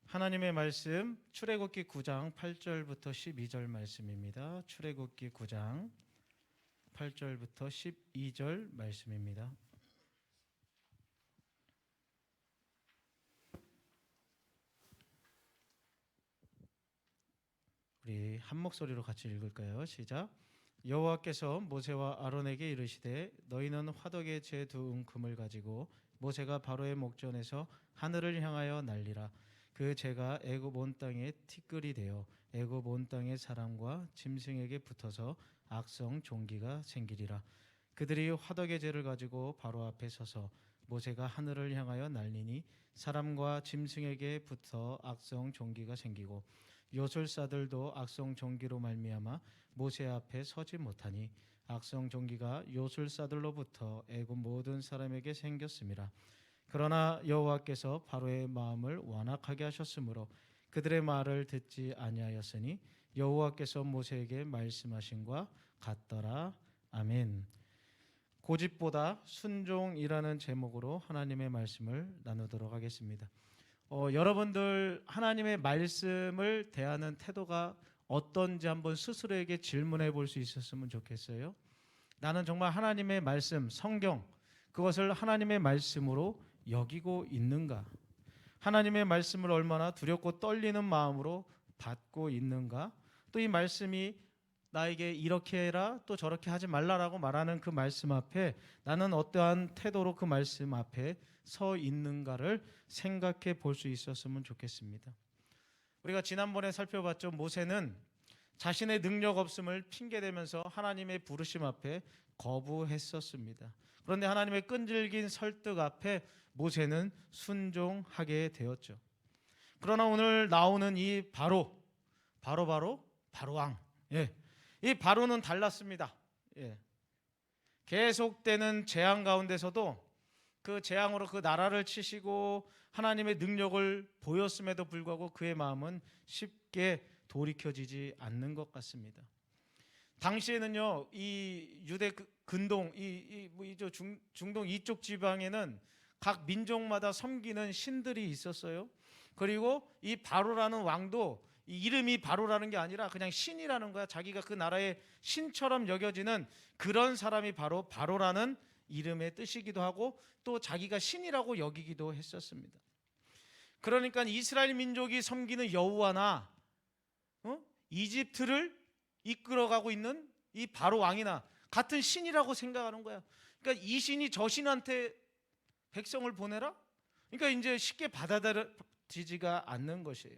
하나님의 말씀 출애굽기 9장 8절부터 12절 말씀입니다. 출애굽기 9장 8절부터 12절 말씀입니다. 우리 한 목소리로 같이 읽을까요? 시작. 여호와께서 모세와 아론에게 이르시되 너희는 화덕에 제 두 움큼을 가지고 모세가 바로의 목전에서 하늘을 향하여 날리라. 그 재가 애굽 온 땅에 티끌이 되어 애굽 온 땅의 사람과 짐승에게 붙어서 악성 종기가 생기리라. 그들이 화덕의 재를 가지고 바로 앞에 서서 모세가 하늘을 향하여 날리니 사람과 짐승에게 붙어 악성 종기가 생기고 요술사들도 악성 종기로 말미암아 모세 앞에 서지 못하니 악성 종기가 요술사들로부터 애굽 모든 사람에게 생겼음이라. 그러나 여호와께서 바로의 마음을 완악하게 하셨으므로 그들의 말을 듣지 아니하였으니 여호와께서 모세에게 말씀하신과 같더라. 아멘. 고집보다 순종이라는 제목으로 하나님의 말씀을 나누도록 하겠습니다. 여러분들 하나님의 말씀을 대하는 태도가 어떤지 한번 스스로에게 질문해 볼 수 있었으면 좋겠어요. 나는 정말 하나님의 말씀, 성경, 그것을 하나님의 말씀으로 여기고 있는가? 하나님의 말씀을 얼마나 두렵고 떨리는 마음으로 받고 있는가? 또 이 말씀이 나에게 이렇게 해라 또 저렇게 하지 말라라고 말하는 그 말씀 앞에 나는 어떠한 태도로 그 말씀 앞에 서 있는가를 생각해 볼 수 있었으면 좋겠습니다. 우리가 지난번에 살펴봤죠. 모세는 자신의 능력 없음을 핑계대면서 하나님의 부르심 앞에 거부했었습니다. 그런데 하나님의 끈질긴 설득 앞에 모세는 순종하게 되었죠. 그러나 오늘 나오는 이 바로왕, 이 바로는 달랐습니다. 계속되는 재앙 가운데서도 그 재앙으로 그 나라를 치시고 하나님의 능력을 보였음에도 불구하고 그의 마음은 쉽게 돌이켜지지 않는 것 같습니다. 당시에는요, 이 유대 근동, 중동 이쪽 지방에는 각 민족마다 섬기는 신들이 있었어요. 그리고 이 바로라는 왕도 이름이 바로라는 게 아니라 그냥 신이라는 거야. 자기가 그 나라의 신처럼 여겨지는 그런 사람이 바로 바로라는 이름의 뜻이기도 하고 또 자기가 신이라고 여기기도 했었습니다. 그러니까 이스라엘 민족이 섬기는 여호와나 이집트를 이끌어가고 있는 이 바로 왕이나 같은 신이라고 생각하는 거야. 그러니까 이 신이 저 신한테 백성을 보내라? 그러니까 이제 쉽게 받아들여지지가 않는 것이에요.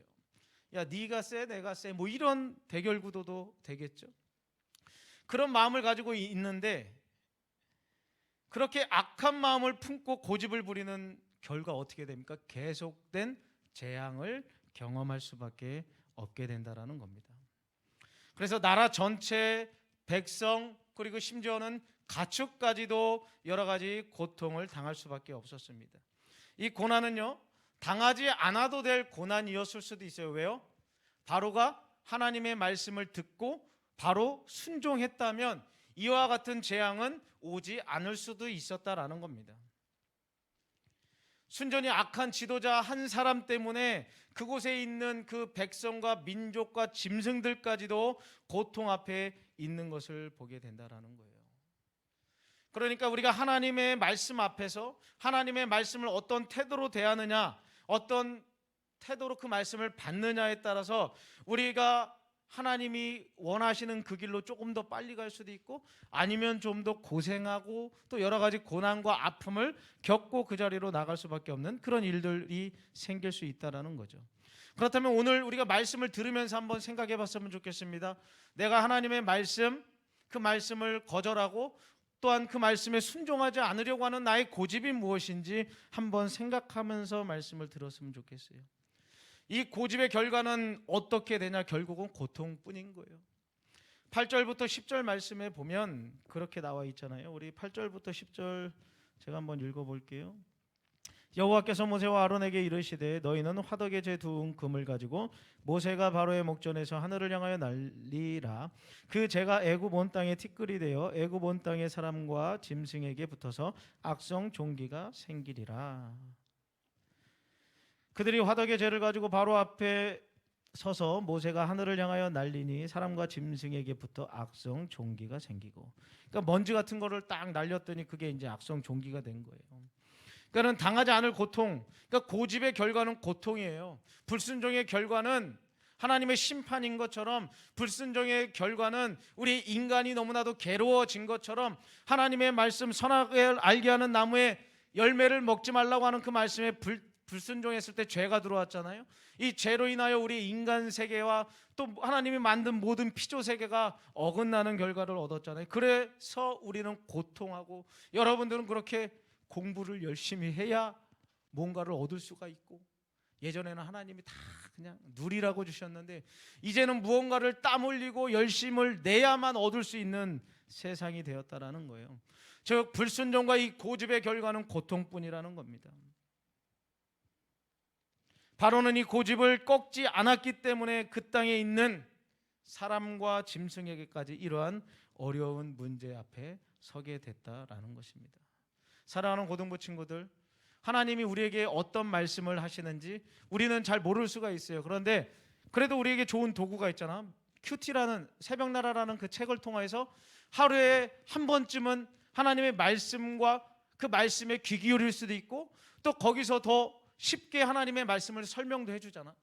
야, 네가 세, 내가 세, 뭐 이런 대결 구도도 되겠죠. 그런 마음을 가지고 있는데 그렇게 악한 마음을 품고 고집을 부리는 결과 어떻게 됩니까? 계속된 재앙을 경험할 수밖에 없게 된다라는 겁니다. 그래서 나라 전체 백성 그리고 심지어는 가축까지도 여러 가지 고통을 당할 수밖에 없었습니다. 이 고난은요, 당하지 않아도 될 고난이었을 수도 있어요. 왜요? 바로가 하나님의 말씀을 듣고 바로 순종했다면 이와 같은 재앙은 오지 않을 수도 있었다라는 겁니다. 순전히 악한 지도자 한 사람 때문에 그곳에 있는 그 백성과 민족과 짐승들까지도 고통 앞에 있는 것을 보게 된다라는 거예요. 그러니까 우리가 하나님의 말씀 앞에서 하나님의 말씀을 어떤 태도로 대하느냐, 어떤 태도로 그 말씀을 받느냐에 따라서 우리가 하나님이 원하시는 그 길로 조금 더 빨리 갈 수도 있고 아니면 좀 더 고생하고 또 여러 가지 고난과 아픔을 겪고 그 자리로 나갈 수밖에 없는 그런 일들이 생길 수 있다는 거죠. 그렇다면 오늘 우리가 말씀을 들으면서 한번 생각해 봤으면 좋겠습니다. 내가 하나님의 말씀, 그 말씀을 거절하고 또한 그 말씀에 순종하지 않으려고 하는 나의 고집이 무엇인지 한번 생각하면서 말씀을 들었으면 좋겠어요. 이 고집의 결과는 어떻게 되냐? 결국은 고통뿐인 거예요. 8절부터 10절 말씀에 보면 그렇게 나와 있잖아요. 우리 8절부터 10절 제가 한번 읽어볼게요. 여호와께서 모세와 아론에게 이르시되 너희는 화덕에 제 두 움큼을 가지고 모세가 바로의 목전에서 하늘을 향하여 날리라. 그 재가 애굽 온 땅에 티끌이 되어 애굽 온 땅의 사람과 짐승에게 붙어서 악성 종기가 생기리라. 그들이 화덕의 죄를 가지고 바로 앞에 서서 모세가 하늘을 향하여 날리니 사람과 짐승에게부터 악성 종기가 생기고, 그러니까 먼지 같은 거를 딱 날렸더니 그게 이제 악성 종기가 된 거예요. 그러니까는 당하지 않을 고통, 그러니까 고집의 결과는 고통이에요. 불순종의 결과는 하나님의 심판인 것처럼, 불순종의 결과는 우리 인간이 너무나도 괴로워진 것처럼, 하나님의 말씀 선악을 알게 하는 나무의 열매를 먹지 말라고 하는 그 말씀에 불순종했을 때 죄가 들어왔잖아요. 이 죄로 인하여 우리 인간 세계와 또 하나님이 만든 모든 피조 세계가 어긋나는 결과를 얻었잖아요. 그래서 우리는 고통하고, 여러분들은 그렇게 공부를 열심히 해야 뭔가를 얻을 수가 있고, 예전에는 하나님이 다 그냥 누리라고 주셨는데 이제는 무언가를 땀 흘리고 열심을 내야만 얻을 수 있는 세상이 되었다라는 거예요. 즉 불순종과 이 고집의 결과는 고통뿐이라는 겁니다. 바로는 이 고집을 꺾지 않았기 때문에 그 땅에 있는 사람과 짐승에게까지 이러한 어려운 문제 앞에 서게 됐다라는 것입니다. 사랑하는 고등부 친구들, 하나님이 우리에게 어떤 말씀을 하시는지 우리는 잘 모를 수가 있어요. 그런데 그래도 우리에게 좋은 도구가 있잖아. 큐티라는, 새벽나라라는 그 책을 통해서 하루에 한 번쯤은 하나님의 말씀과 그 말씀에 귀 기울일 수도 있고, 또 거기서 더 쉽게 하나님의 말씀을 설명도 해주잖아.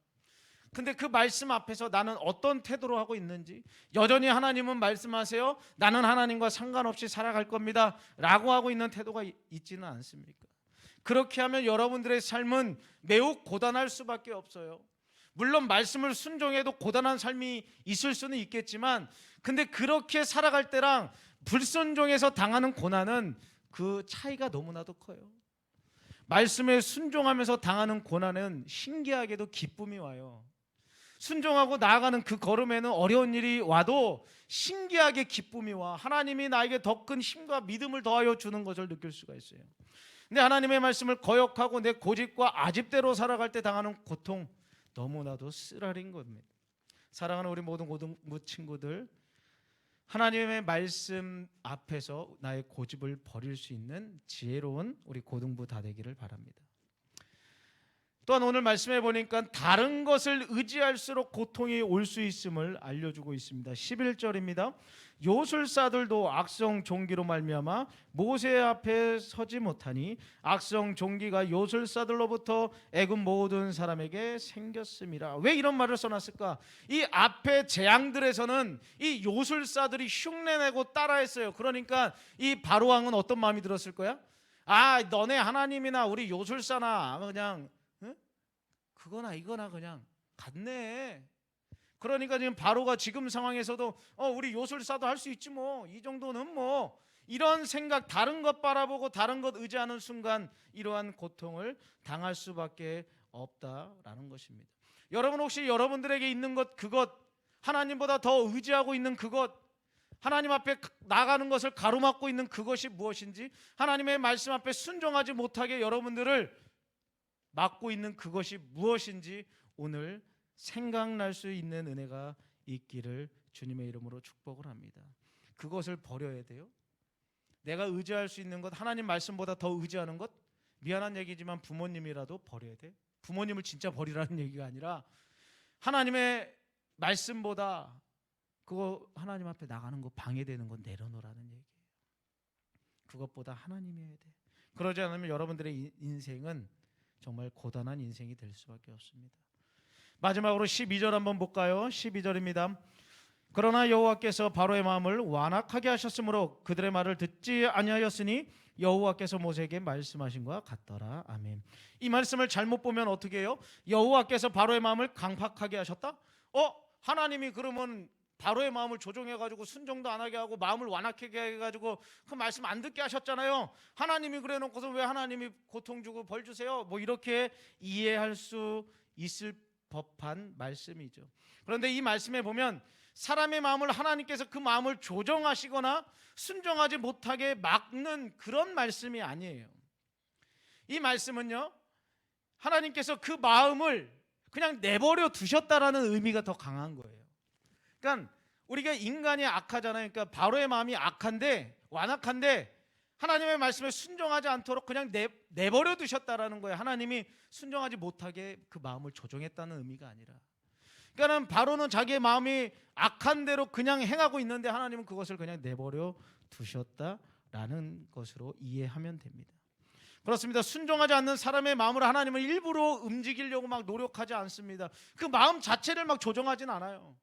근데 그 말씀 앞에서 나는 어떤 태도로 하고 있는지, 여전히 하나님은 말씀하세요, 나는 하나님과 상관없이 살아갈 겁니다 라고 하고 있는 태도가 있지는 않습니까? 그렇게 하면 여러분들의 삶은 매우 고단할 수밖에 없어요. 물론 말씀을 순종해도 고단한 삶이 있을 수는 있겠지만, 근데 그렇게 살아갈 때랑 불순종해서 당하는 고난은 그 차이가 너무나도 커요. 말씀에 순종하면서 당하는 고난은 신기하게도 기쁨이 와요. 순종하고 나아가는 그 걸음에는 어려운 일이 와도 신기하게 기쁨이 와. 하나님이 나에게 더 큰 힘과 믿음을 더하여 주는 것을 느낄 수가 있어요. 근데 하나님의 말씀을 거역하고 내 고집과 아집대로 살아갈 때 당하는 고통, 너무나도 쓰라린 겁니다. 사랑하는 우리 모든 고등부 친구들, 하나님의 말씀 앞에서 나의 고집을 버릴 수 있는 지혜로운 우리 고등부 다 되기를 바랍니다. 또한 오늘 말씀해 보니까 다른 것을 의지할수록 고통이 올 수 있음을 알려주고 있습니다. 11절입니다. 요술사들도 악성 종기로 말미암아 모세 앞에 서지 못하니 악성 종기가 요술사들로부터 애굽 모든 사람에게 생겼음이라. 왜 이런 말을 써놨을까? 이 앞에 재앙들에서는 이 요술사들이 흉내내고 따라했어요. 그러니까 이 바로왕은 어떤 마음이 들었을 거야? 아, 너네 하나님이나 우리 요술사나 그냥 그거나 이거나 그냥 같네. 그러니까 지금 바로가 지금 상황에서도 우리 요술사도 할 수 있지 뭐, 이 정도는 뭐, 이런 생각, 다른 것 바라보고 다른 것 의지하는 순간 이러한 고통을 당할 수밖에 없다라는 것입니다. 여러분 혹시 여러분들에게 있는 것, 그것, 하나님보다 더 의지하고 있는 그것, 하나님 앞에 나가는 것을 가로막고 있는 그것이 무엇인지, 하나님의 말씀 앞에 순종하지 못하게 여러분들을 막고 있는 그것이 무엇인지 오늘 생각날 수 있는 은혜가 있기를 주님의 이름으로 축복을 합니다. 그것을 버려야 돼요. 내가 의지할 수 있는 것, 하나님 말씀보다 더 의지하는 것, 미안한 얘기지만 부모님이라도 버려야 돼. 부모님을 진짜 버리라는 얘기가 아니라 하나님의 말씀보다 그거 하나님 앞에 나가는 거, 방해되는 거 내려놓으라는 얘기예요. 그것보다 하나님이어야 돼. 그러지 않으면 여러분들의 인생은 정말 고단한 인생이 될 수밖에 없습니다. 마지막으로 12절 한번 볼까요? 12절입니다. 그러나 여호와께서 바로의 마음을 완악하게 하셨으므로 그들의 말을 듣지 아니하였으니 여호와께서 모세에게 말씀하신 것과 같더라. 아멘. 이 말씀을 잘못 보면 어떻게 해요? 여호와께서 바로의 마음을 강팍하게 하셨다? 하나님이 그러면 바로의 마음을 조종해가지고 순종도 안 하게 하고 마음을 완악하게 해가지고 그 말씀 안 듣게 하셨잖아요. 하나님이 그래놓고서 왜 하나님이 고통 주고 벌 주세요? 뭐 이렇게 이해할 수 있을 법한 말씀이죠. 그런데 이 말씀에 보면 사람의 마음을 하나님께서 그 마음을 조정하시거나 순종하지 못하게 막는 그런 말씀이 아니에요. 이 말씀은요, 하나님께서 그 마음을 그냥 내버려 두셨다라는 의미가 더 강한 거예요. 그러니까 우리가 인간이 악하잖아요. 그러니까 바로의 마음이 악한데, 완악한데 하나님의 말씀에 순종하지 않도록 그냥 내버려 두셨다라는 거예요. 하나님이 순종하지 못하게 그 마음을 조종했다는 의미가 아니라, 그러니까는 바로는 자기의 마음이 악한 대로 그냥 행하고 있는데 하나님은 그것을 그냥 내버려 두셨다라는 것으로 이해하면 됩니다. 그렇습니다. 순종하지 않는 사람의 마음으로 하나님은 일부러 움직이려고 막 노력하지 않습니다. 그 마음 자체를 막 조정하진 않아요.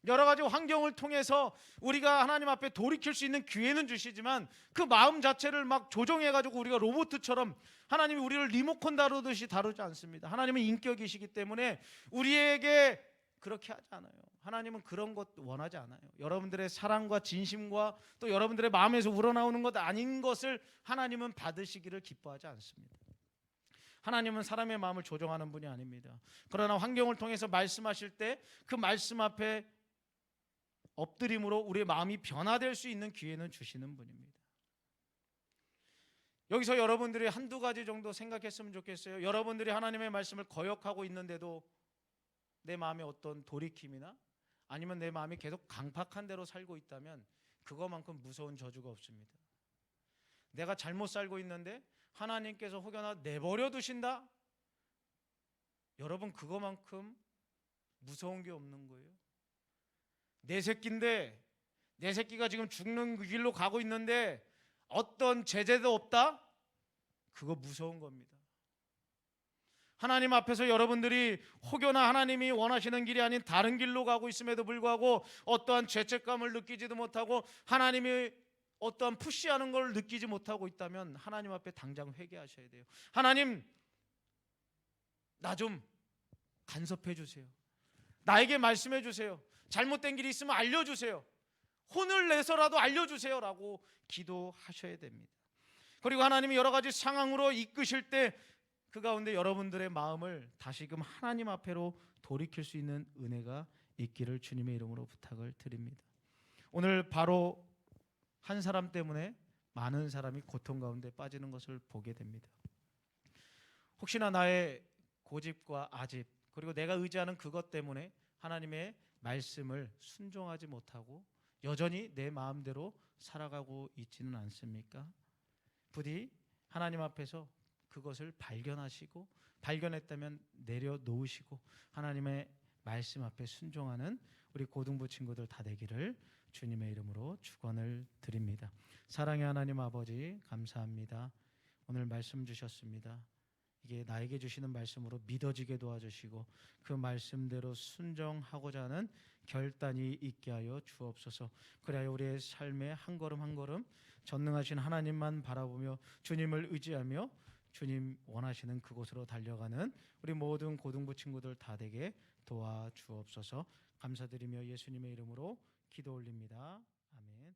여러 가지 환경을 통해서 우리가 하나님 앞에 돌이킬 수 있는 기회는 주시지만 그 마음 자체를 막 조정해가지고 우리가 로봇처럼 하나님이 우리를 리모컨 다루듯이 다루지 않습니다. 하나님은 인격이시기 때문에 우리에게 그렇게 하지 않아요. 하나님은 그런 것 원하지 않아요. 여러분들의 사랑과 진심과 또 여러분들의 마음에서 우러나오는 것 아닌 것을 하나님은 받으시기를 기뻐하지 않습니다. 하나님은 사람의 마음을 조정하는 분이 아닙니다. 그러나 환경을 통해서 말씀하실 때 그 말씀 앞에 엎드림으로 우리의 마음이 변화될 수 있는 기회는 주시는 분입니다. 여기서 여러분들이 한두 가지 정도 생각했으면 좋겠어요. 여러분들이 하나님의 말씀을 거역하고 있는데도 내 마음에 어떤 돌이킴이나 아니면 내 마음이 계속 강팍한 대로 살고 있다면 그거만큼 무서운 저주가 없습니다. 내가 잘못 살고 있는데 하나님께서 혹여나 내버려 두신다? 여러분, 그거만큼 무서운 게 없는 거예요. 내 새끼인데, 내 새끼가 지금 죽는 그 길로 가고 있는데 어떤 제재도 없다? 그거 무서운 겁니다. 하나님 앞에서 여러분들이 혹여나 하나님이 원하시는 길이 아닌 다른 길로 가고 있음에도 불구하고 어떠한 죄책감을 느끼지도 못하고 하나님이 어떠한 푸시하는 걸 느끼지 못하고 있다면 하나님 앞에 당장 회개하셔야 돼요. 하나님, 나 좀 간섭해 주세요. 나에게 말씀해 주세요. 잘못된 길이 있으면 알려주세요. 혼을 내서라도 알려주세요 라고 기도하셔야 됩니다. 그리고 하나님이 여러 가지 상황으로 이끄실 때 그 가운데 여러분들의 마음을 다시금 하나님 앞에로 돌이킬 수 있는 은혜가 있기를 주님의 이름으로 부탁을 드립니다. 오늘 바로 한 사람 때문에 많은 사람이 고통 가운데 빠지는 것을 보게 됩니다. 혹시나 나의 고집과 아집 그리고 내가 의지하는 그것 때문에 하나님의 말씀을 순종하지 못하고 여전히 내 마음대로 살아가고 있지는 않습니까? 부디 하나님 앞에서 그것을 발견하시고 발견했다면 내려놓으시고 하나님의 말씀 앞에 순종하는 우리 고등부 친구들 다 되기를 주님의 이름으로 축원을 드립니다. 사랑의 하나님 아버지, 감사합니다. 오늘 말씀 주셨습니다. 이게 나에게 주시는 말씀으로 믿어지게 도와주시고 그 말씀대로 순종하고자 하는 결단이 있게 하여 주옵소서. 그래야 우리의 삶의 한 걸음 한 걸음 전능하신 하나님만 바라보며 주님을 의지하며 주님 원하시는 그곳으로 달려가는 우리 모든 고등부 친구들 다 되게 도와주옵소서. 감사드리며 예수님의 이름으로 기도 올립니다. 아멘.